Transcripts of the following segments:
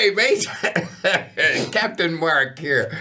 Hi, mate. Captain Mark here.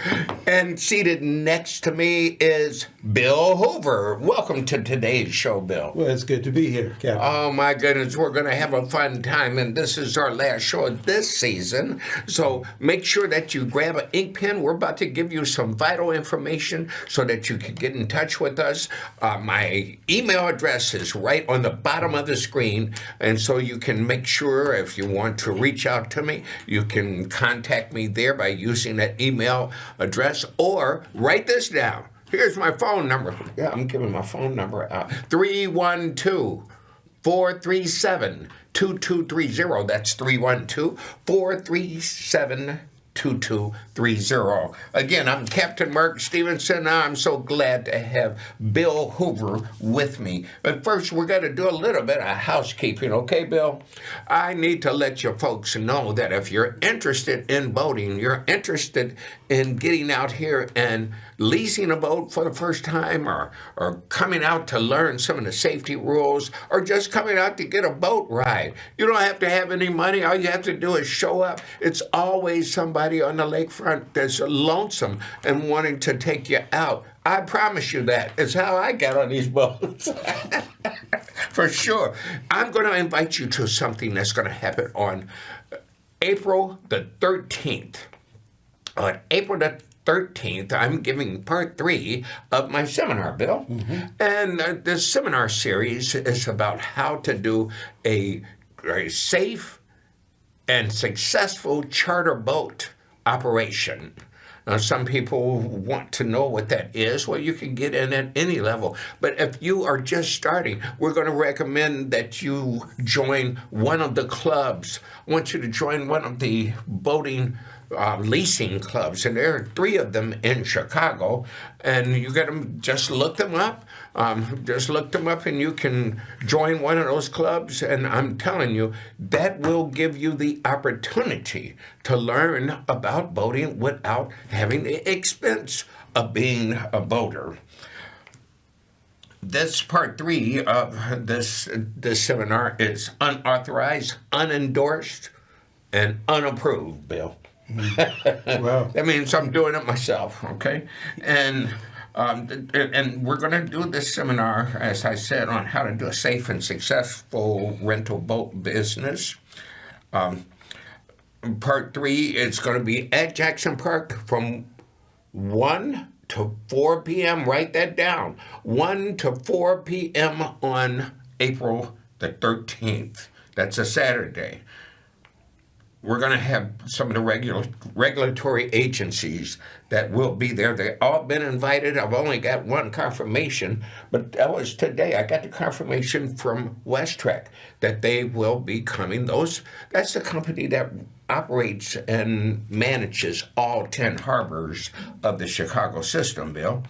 And seated next to me is Bill Hoover. Welcome to today's show, Bill. Well, it's good to be here, Captain. Oh, my goodness. We're going to have a fun time, and this is our last show of this season. So make sure that you grab an ink pen. We're about to give you some vital information so that you can get in touch with us. My email address is right on the bottom of the screen, and so you can make sure if you want to reach out to me, you can contact me there by using that email address, or write this down. Here's my phone number. Yeah, I'm giving my phone number out. 312-437-2230. That's 312-437-2230. Again, I'm Captain Mark Stevenson. I'm so glad to have Bill Hoover with me. But first, we're going to do a little bit of housekeeping, okay, Bill? I need to let you folks know that if you're interested in boating, you're interested in getting out here and leasing a boat for the first time, or coming out to learn some of the safety rules, or just coming out to get a boat ride. You don't have to have any money. All you have to do is show up. It's always somebody on the lakefront that's lonesome and wanting to take you out. I promise you that. It's how I got on these boats. For sure. I'm going to invite you to something that's going to happen on April the 13th. On April the 13th, I'm giving part 3 of my seminar, Bill. Mm-hmm. And this seminar series is about how to do a safe and successful charter boat operation. Now, some people want to know what that is. Well, you can get in at any level. But if you are just starting, we're going to recommend that you join one of the clubs. I want you to join one of the boating leasing clubs, and there are 3 of them in Chicago, and you got to just look them up. Just look them up, and you can join one of those clubs, and I'm telling you, that will give you the opportunity to learn about boating without having the expense of being a boater. This part 3 of this seminar is unauthorized, unendorsed, and unapproved, Bill. Wow. That means I'm doing it myself, okay? And we're going to do this seminar, as I said, on how to do a safe and successful rental boat business. Part 3 is going to be at Jackson Park from 1 to 4 p.m. Write that down. 1 to 4 p.m. on April the 13th. That's a Saturday. We're going to have some of the regulatory agencies that will be there. They've all been invited. I've only got one confirmation, but that was today. I got the confirmation from WestTrek that they will be coming. That's the company that operates and manages all 10 harbors of the Chicago system, Bill.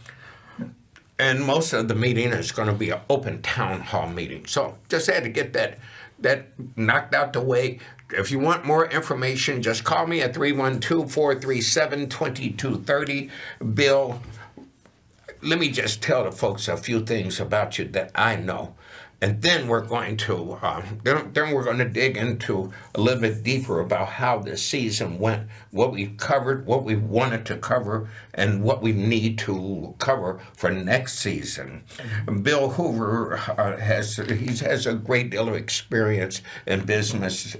And most of the meeting is going to be an open town hall meeting. So just had to get that knocked out the way. If you want more information, just call me at 312-437-2230. Bill, let me just tell the folks a few things about you that I know. And then we're going to dig into a little bit deeper about how this season went, what we covered, what we wanted to cover, and what we need to cover for next season. Bill Hoover has a great deal of experience in business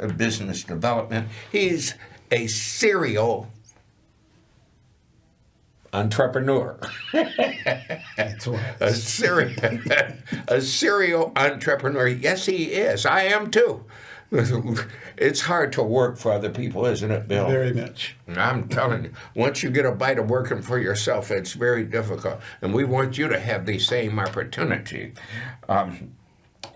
development. He's a serial entrepreneur. That's right. A serial entrepreneur. Yes, he is. I am too. It's hard to work for other people, isn't it, Bill? Very much. I'm telling you, once you get a bite of working for yourself, it's very difficult. And we want you to have the same opportunity.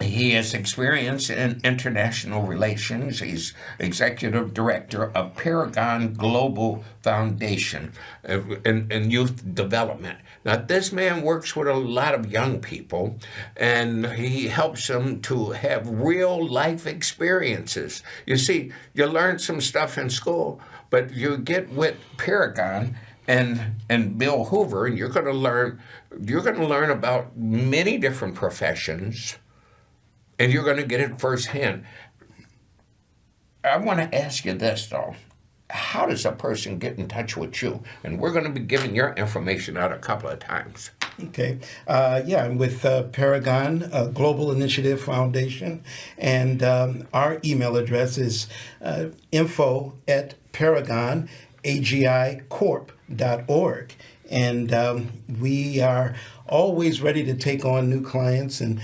He has experience in international relations. He's executive director of Paragon Global Foundation in youth development. Now, this man works with a lot of young people, and he helps them to have real life experiences. You see, you learn some stuff in school, but you get with Paragon and Bill Hoover, and you're going to learn about many different professions. And you're going to get it firsthand. I want to ask you this, though. how does a person get in touch with you? And we're going to be giving your information out a couple of times. Okay. I'm with Paragon Global Initiative Foundation, and our email address is info@paragonagicorp.org. And we are always ready to take on new clients and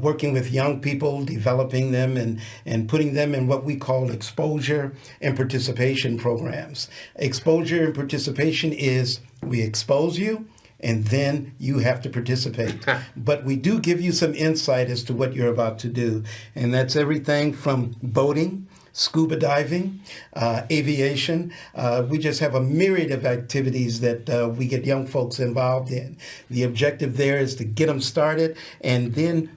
working with young people, developing them and putting them in what we call exposure and participation programs. Exposure and participation is we expose you, and then you have to participate. But we do give you some insight as to what you're about to do. And that's everything from boating, scuba diving, aviation. We just have a myriad of activities that we get young folks involved in. The objective there is to get them started and then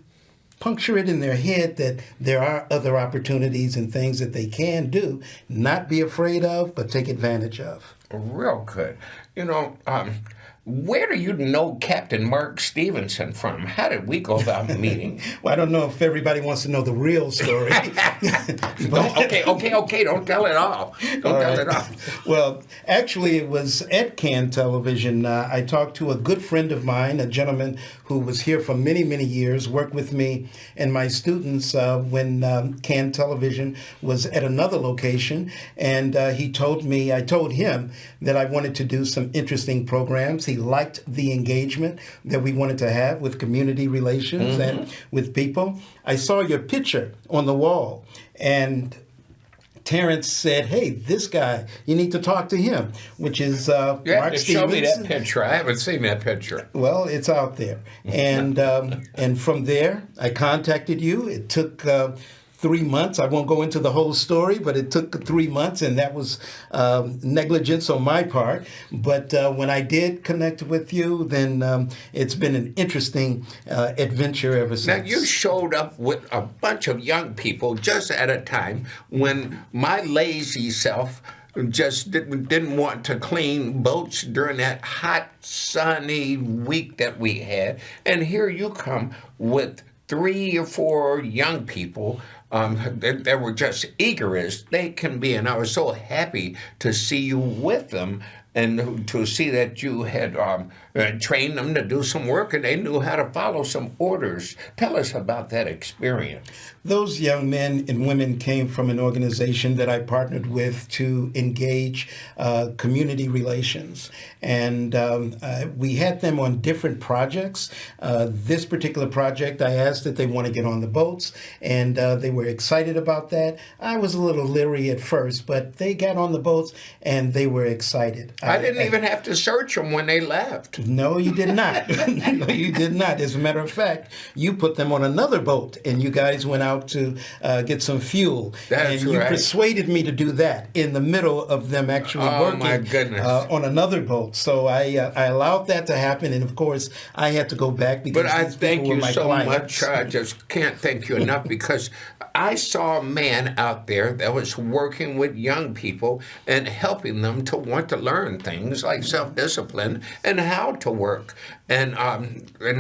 puncture it in their head that there are other opportunities and things that they can do, not be afraid of, but take advantage of. Real good. Where do you know Captain Mark Stevenson from? How did we go about meeting? Well, I don't know if everybody wants to know the real story. Okay. Don't tell it all. Tell it all. Well, actually, it was at Can Television. I talked to a good friend of mine, a gentleman who was here for many, many years, worked with me and my students when Can Television was at another location. And I told him that I wanted to do some interesting programs. He liked the engagement that we wanted to have with community relations and with people. I saw your picture on the wall, and Terrence said, "Hey, this guy, you need to talk to him," which is Mark Stevenson. Show me that picture. I haven't seen that picture. Well, it's out there. And from there, I contacted you. It took 3 months. I won't go into the whole story, but it took 3 months, and that was negligence on my part. But when I did connect with you, then it's been an interesting adventure ever since. Now, you showed up with a bunch of young people just at a time when my lazy self just didn't want to clean boats during that hot, sunny week that we had. And here you come with 3 or 4 young people that were just eager as they can be. And I was so happy to see you with them and to see that you had trained them to do some work and they knew how to follow some orders. Tell us about that experience. Those young men and women came from an organization that I partnered with to engage community relations. And we had them on different projects. This particular project, I asked that they want to get on the boats, and they were excited about that. I was a little leery at first, but they got on the boats and they were excited. I didn't even have to search them when they left. No, you did not. No, you did not. As a matter of fact, you put them on another boat, and you guys went out to get some fuel. That's and you right. persuaded me to do that in the middle of them actually working my goodness. On another boat. So I allowed that to happen, and of course, I had to go back because But I these thank people were you my so clients. much. I just can't thank you enough because I saw a man out there that was working with young people and helping them to want to learn things like self-discipline and how to work. And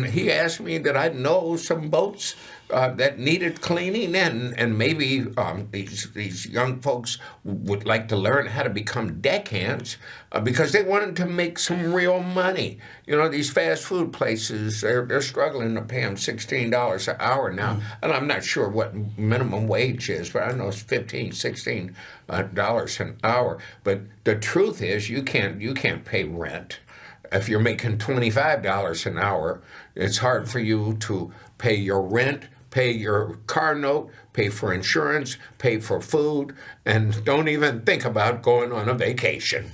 he asked me that I know some boats that needed cleaning, and maybe these young folks would like to learn how to become deckhands because they wanted to make some real money. You know, these fast food places, they're struggling to pay them $16 an hour now, and I'm not sure what minimum wage is, but I know it's $15, $16 an hour. But the truth is, you can't pay rent. If you're making $25 an hour, it's hard for you to pay your rent, pay your car note, pay for insurance, pay for food, and don't even think about going on a vacation.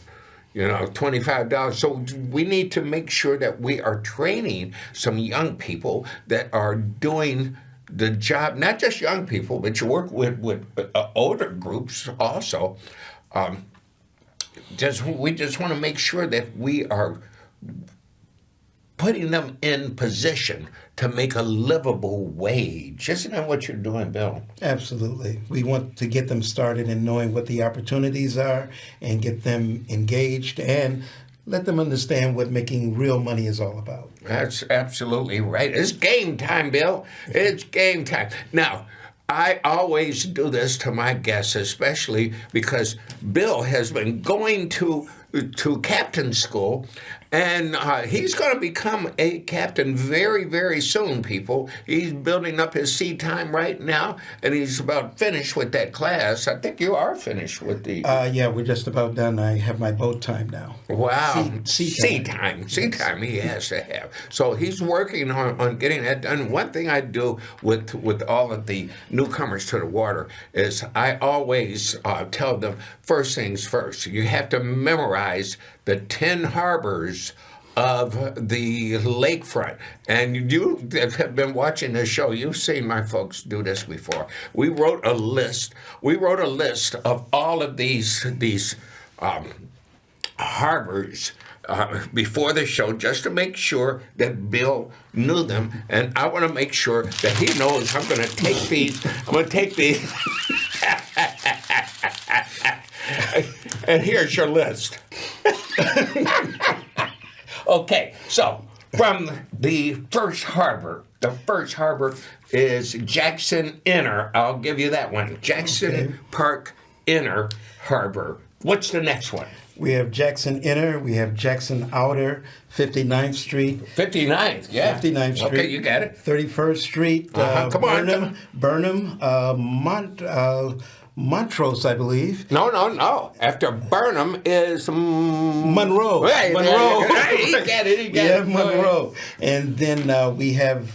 You know, $25. So we need to make sure that we are training some young people that are doing the job, not just young people, but you work with older groups also. We just want to make sure that we are putting them in position to make a livable wage. Isn't that what you're doing, Bill? Absolutely. We want to get them started in knowing what the opportunities are and get them engaged and let them understand what making real money is all about. That's absolutely right. It's game time, Bill. It's game time. Now, I always do this to my guests, especially because Bill has been going to captain school, and he's going to become a captain very, very soon, people. He's building up his sea time right now, and he's about finished with that class. I think you are finished with the... Yeah, we're just about done. I have my boat time now. Wow. Sea time. Sea time he has to have. So he's working on getting that done. One thing I do with all of the newcomers to the water is I always tell them, first things first, you have to memorize the 10 harbors of the lakefront. And you that have been watching this show, you've seen my folks do this before. We wrote a list. Of all of these harbors before the show, just to make sure that Bill knew them. And I want to make sure that he knows I'm going to take these. And here's your list. Okay, so from the first harbor is Jackson Inner. I'll give you that one. Jackson Park Inner Harbor. What's the next one? We have Jackson Inner, we have Jackson Outer, 59th Street. 59th, yeah. 59th Street. Okay, you got it. 31st Street. Come on. Burnham, Montrose, I believe. No. After Burnham is... Monroe. Hey, Monroe. Hey, he got it. We have Monroe. And then we have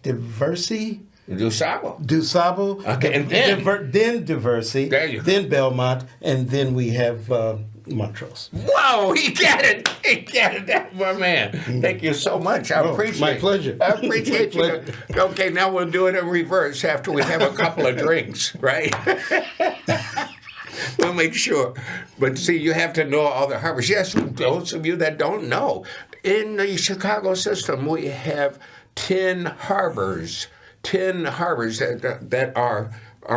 Diversey. DuSable. Okay, and then... then Diversey. There you go. Then Belmont. And then we have Montrose. Whoa, he got it. That's my man. Thank you so much. I appreciate it. My pleasure. I appreciate you. Okay, now we'll do it in reverse after we have a couple of drinks, right? We'll make sure. But see, you have to know all the harbors. Yes, those of you that don't know, in the Chicago system, we have 10 harbors. 10 harbors that are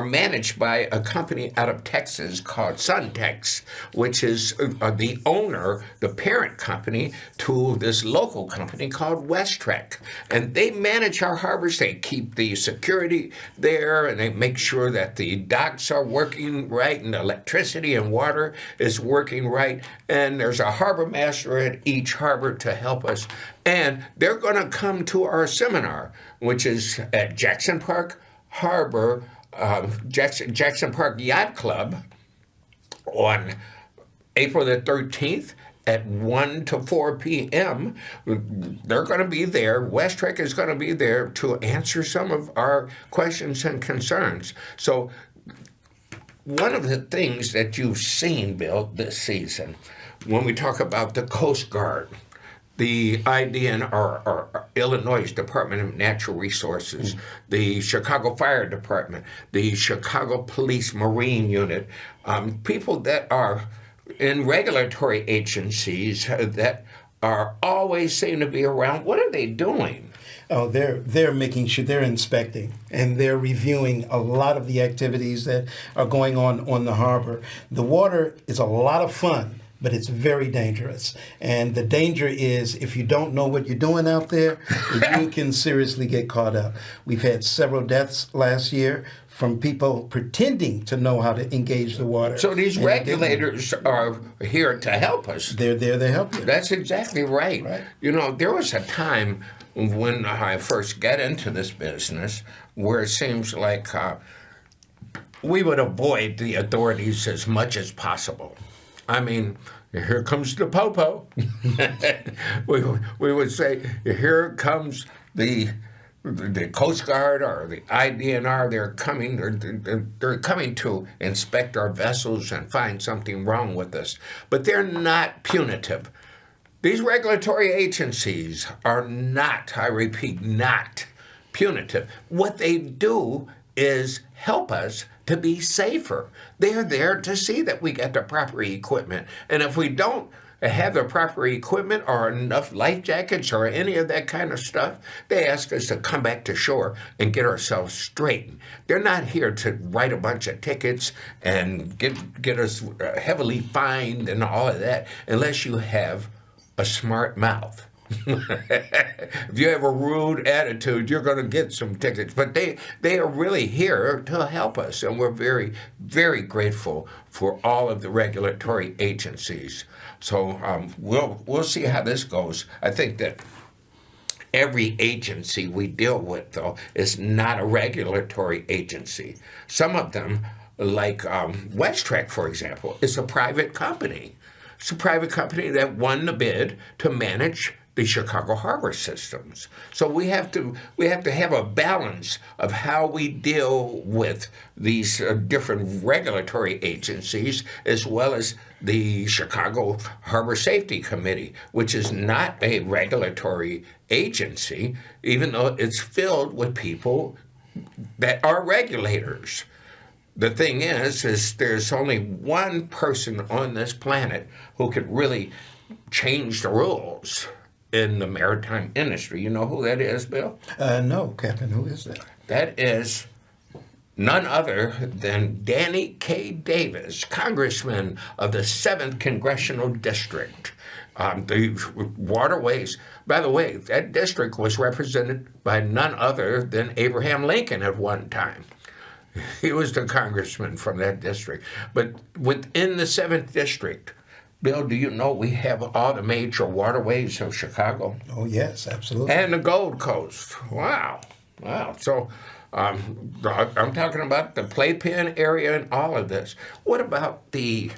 managed by a company out of Texas called Suntex, which is the parent company to this local company called Westrec. And they manage our harbors. They keep the security there, and they make sure that the docks are working right and the electricity and water is working right. And there's a harbor master at each harbor to help us. And they're going to come to our seminar, which is at Jackson Park Harbor, Jackson Park Yacht Club on April the 13th at 1 to 4 p.m. They're going to be there. Westrec is going to be there to answer some of our questions and concerns. So one of the things that you've seen, Bill, this season, when we talk about the Coast Guard, the IDNR, or Illinois Department of Natural Resources, the Chicago Fire Department, the Chicago Police Marine Unit, people that are in regulatory agencies that are always seem to be around. What are they doing? Oh, they're making sure they're inspecting and they're reviewing a lot of the activities that are going on the harbor. The water is a lot of fun, but it's very dangerous. And the danger is if you don't know what you're doing out there, you can seriously get caught up. We've had several deaths last year from people pretending to know how to engage the water. So these regulators are here to help us. They're there to help you. That's exactly right. You know, there was a time when I first got into this business where it seems like we would avoid the authorities as much as possible. I mean, here comes the popo. we would say, here comes the Coast Guard or the IDNR. They're coming to inspect our vessels and find something wrong with us. But they're not punitive. These regulatory agencies are not, I repeat, not punitive. What they do is help us to be safer. They're there to see that we get the proper equipment. And if we don't have the proper equipment or enough life jackets or any of that kind of stuff, they ask us to come back to shore and get ourselves straight. They're not here to write a bunch of tickets and get us heavily fined and all of that unless you have a smart mouth. If you have a rude attitude, you're going to get some tickets. But they are really here to help us, and we're very, very grateful for all of the regulatory agencies. So we'll see how this goes. I think that every agency we deal with, though, is not a regulatory agency. Some of them, like WestTrek, for example, is a private company. It's a private company that won the bid to manage the Chicago harbor systems. So we have to have a balance of how we deal with these different regulatory agencies, as well as the Chicago Harbor Safety Committee, which is not a regulatory agency, even though it's filled with people that are regulators. The thing is there's only one person on this planet who could really change the rules in the maritime industry. You know who that is, Bill? No, Captain. Who is that? That is none other than Danny K. Davis, Congressman of the 7th Congressional District. The waterways, by the way, that district was represented by none other than Abraham Lincoln at one time. He was the congressman from that district. But within the 7th District, Bill, do you know we have all the major waterways of Chicago? Oh, yes, absolutely. And the Gold Coast. Wow. So I'm talking about the playpen area and all of this. What about the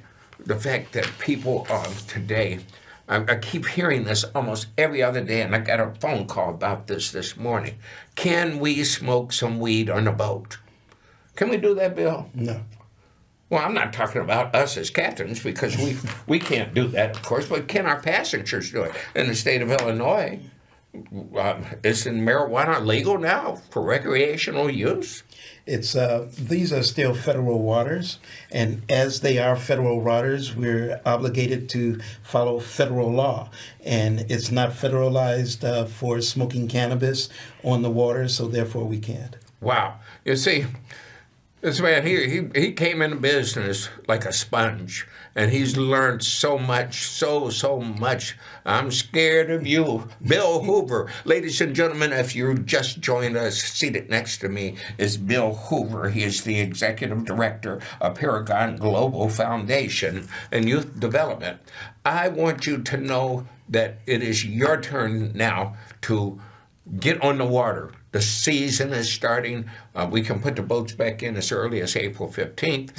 fact that people today, I keep hearing this almost every other day, and I got a phone call about this morning. Can we smoke some weed on a boat? Can we do that, Bill? No. Well, I'm not talking about us as captains, because we can't do that, of course, but can our passengers do it? In the state of Illinois, isn't marijuana legal now for recreational use? It's these are still federal waters, and as they are federal waters, we're obligated to follow federal law. And it's not federalized for smoking cannabis on the water, so therefore we can't. Wow. You see, this man here, he came into business like a sponge, and he's learned so much, so much. I'm scared of you. Bill Hoover. Ladies and gentlemen, if you just joined us, seated next to me is Bill Hoover. He is the executive director of Paragon Global Foundation and Youth Development. I want you to know that it is your turn now to get on the water. The season is starting. We can put the boats back in as early as April 15th.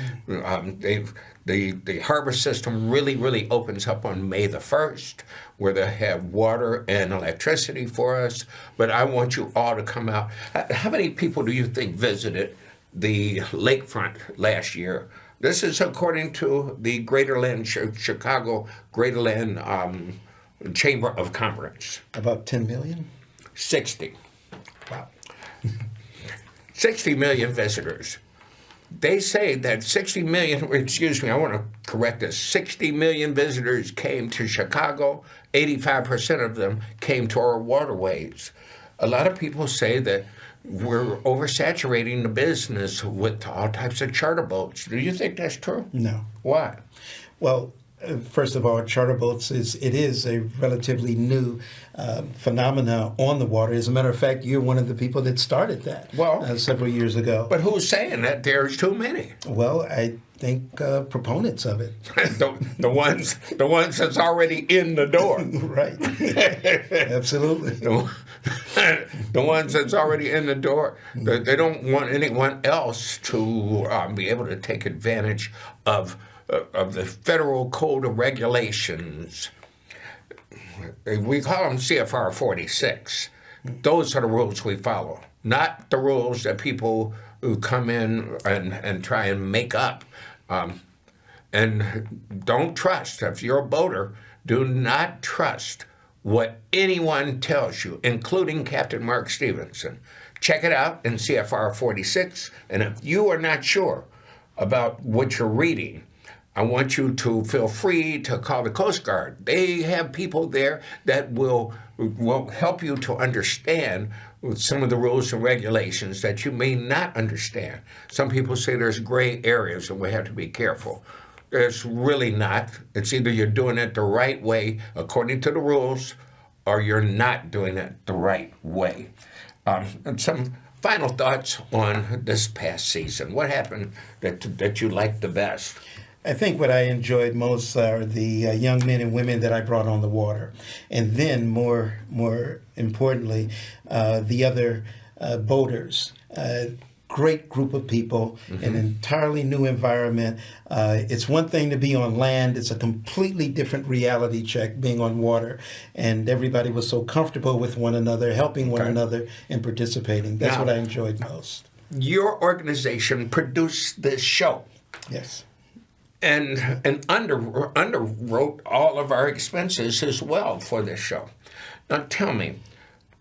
The harbor system really opens up on May the 1st, where they have water and electricity for us. But I want you all to come out. How many people do you think visited the lakefront last year? This is according to the Greaterland Chicago Greaterland Chamber of Commerce. About 10 million? 60. Wow. 60 million visitors. They say that 60 million, excuse me, I want to correct this. 60 million visitors came to Chicago. 85% of them came to our waterways. A lot of people say that we're oversaturating the business with all types of charter boats. Do you think that's true? No. Why? Well, first of all, charter boats is a relatively new phenomena on the water. As a matter of fact, you're one of the people that started that several years ago. But who's saying that there's too many? Well, I think proponents of it. the ones that's already in the door. Right. Absolutely. The ones that's already in the door. They don't want anyone else to be able to take advantage of the Federal Code of Regulations. We call them CFR 46. Those are the rules we follow, not the rules that people who come in and try and make up. And don't trust. If you're a boater, do not trust what anyone tells you, including Captain Mark Stevenson. Check it out in CFR 46. And if you are not sure about what you're reading, I want you to feel free to call the Coast Guard. They have people there that will help you to understand some of the rules and regulations that you may not understand. Some people say there's gray areas and we have to be careful. There's really not. It's either you're doing it the right way according to the rules, or you're not doing it the right way. And some final thoughts on this past season. What happened that you liked the best? I think what I enjoyed most are the young men and women that I brought on the water, and then more importantly, the other boaters. Great group of people, an entirely new environment. It's one thing to be on land. It's a completely different reality check being on water. And everybody was so comfortable with one another, helping one another and participating. That's what I enjoyed most. Your organization produced this show. Yes. And underwrote all of our expenses as well for this show. Now tell me,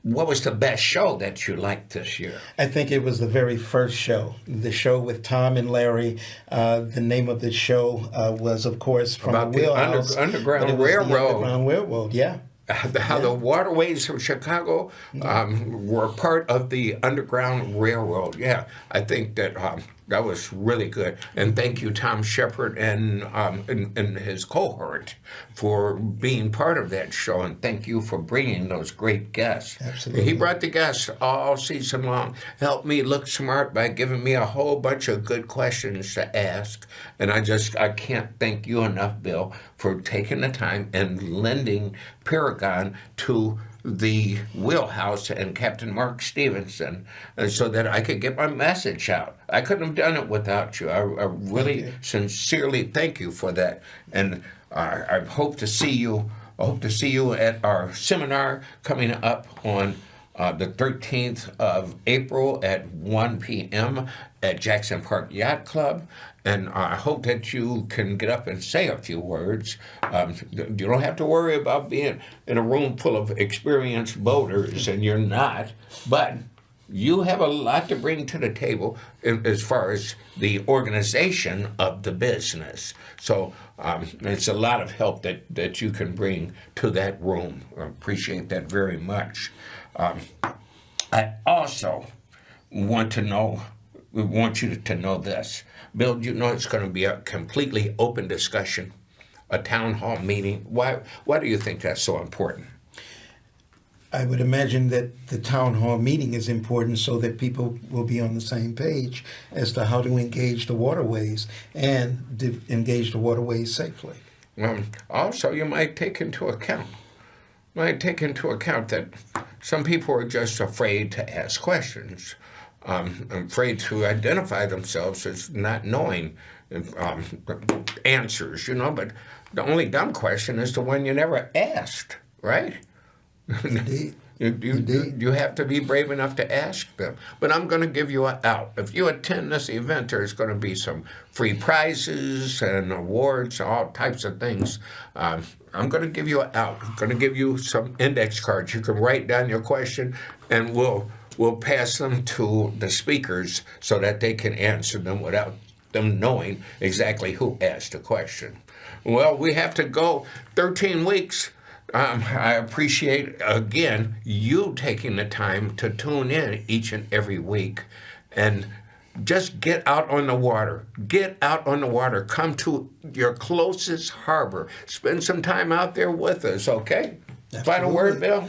what was the best show that you liked this year? I think it was the very first show, the show with Tom and Larry. The name of the show was, of course, from About the Wheelhouse. Underground Railroad. The Underground Railroad, yeah. How the waterways of Chicago were part of the Underground Railroad. Yeah, I think that that was really good. And thank you, Tom Shepard and his cohort for being part of that show. And thank you for bringing those great guests. Absolutely. He brought the guests all season long, helped me look smart by giving me a whole bunch of good questions to ask. And I can't thank you enough, Bill, for taking the time and lending Paragon to the Wheelhouse and Captain Mark Stevenson so that I could get my message out. I couldn't have done it without you. I really sincerely thank you for that. And I hope to see you. I hope to see you at our seminar coming up on the 13th of April at 1 p.m. at Jackson Park Yacht Club. And I hope that you can get up and say a few words. You don't have to worry about being in a room full of experienced boaters, and you're not. But you have a lot to bring to the table as far as the organization of the business. So it's a lot of help that you can bring to that room. I appreciate that very much. I also want you to know this. Bill, you know it's going to be a completely open discussion, a town hall meeting. Why do you think that's so important? I would imagine that the town hall meeting is important so that people will be on the same page as to how to engage the waterways and engage the waterways safely. Also, you might take into account that some people are just afraid to ask questions. Afraid to identify themselves as not knowing answers, but the only dumb question is the one you never asked, right? Indeed. You have to be brave enough to ask them. But I'm going to give you an out. If you attend this event, there's going to be some free prizes and awards, all types of things. I'm going to give you an out. I'm going to give you some index cards. You can write down your question, and we'll pass them to the speakers so that they can answer them without them knowing exactly who asked the question. Well, we have to go 13 weeks. I appreciate, again, you taking the time to tune in each and every week. And just get out on the water. Get out on the water. Come to your closest harbor. Spend some time out there with us, okay? Absolutely. Final word, Bill?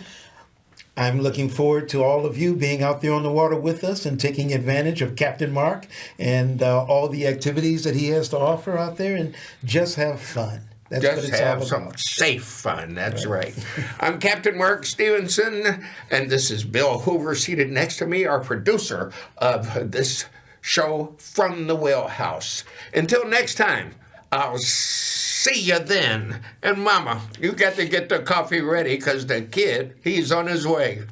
I'm looking forward to all of you being out there on the water with us and taking advantage of Captain Mark and all the activities that he has to offer out there, and just have fun. That's Just what it's have all some about. safe fun. That's right. I'm Captain Mark Stevenson, and this is Bill Hoover seated next to me, our producer of this show from the Wheelhouse. Until next time, I'll see you then. And Mama, you got to get the coffee ready because the kid, he's on his way.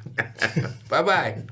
Bye-bye.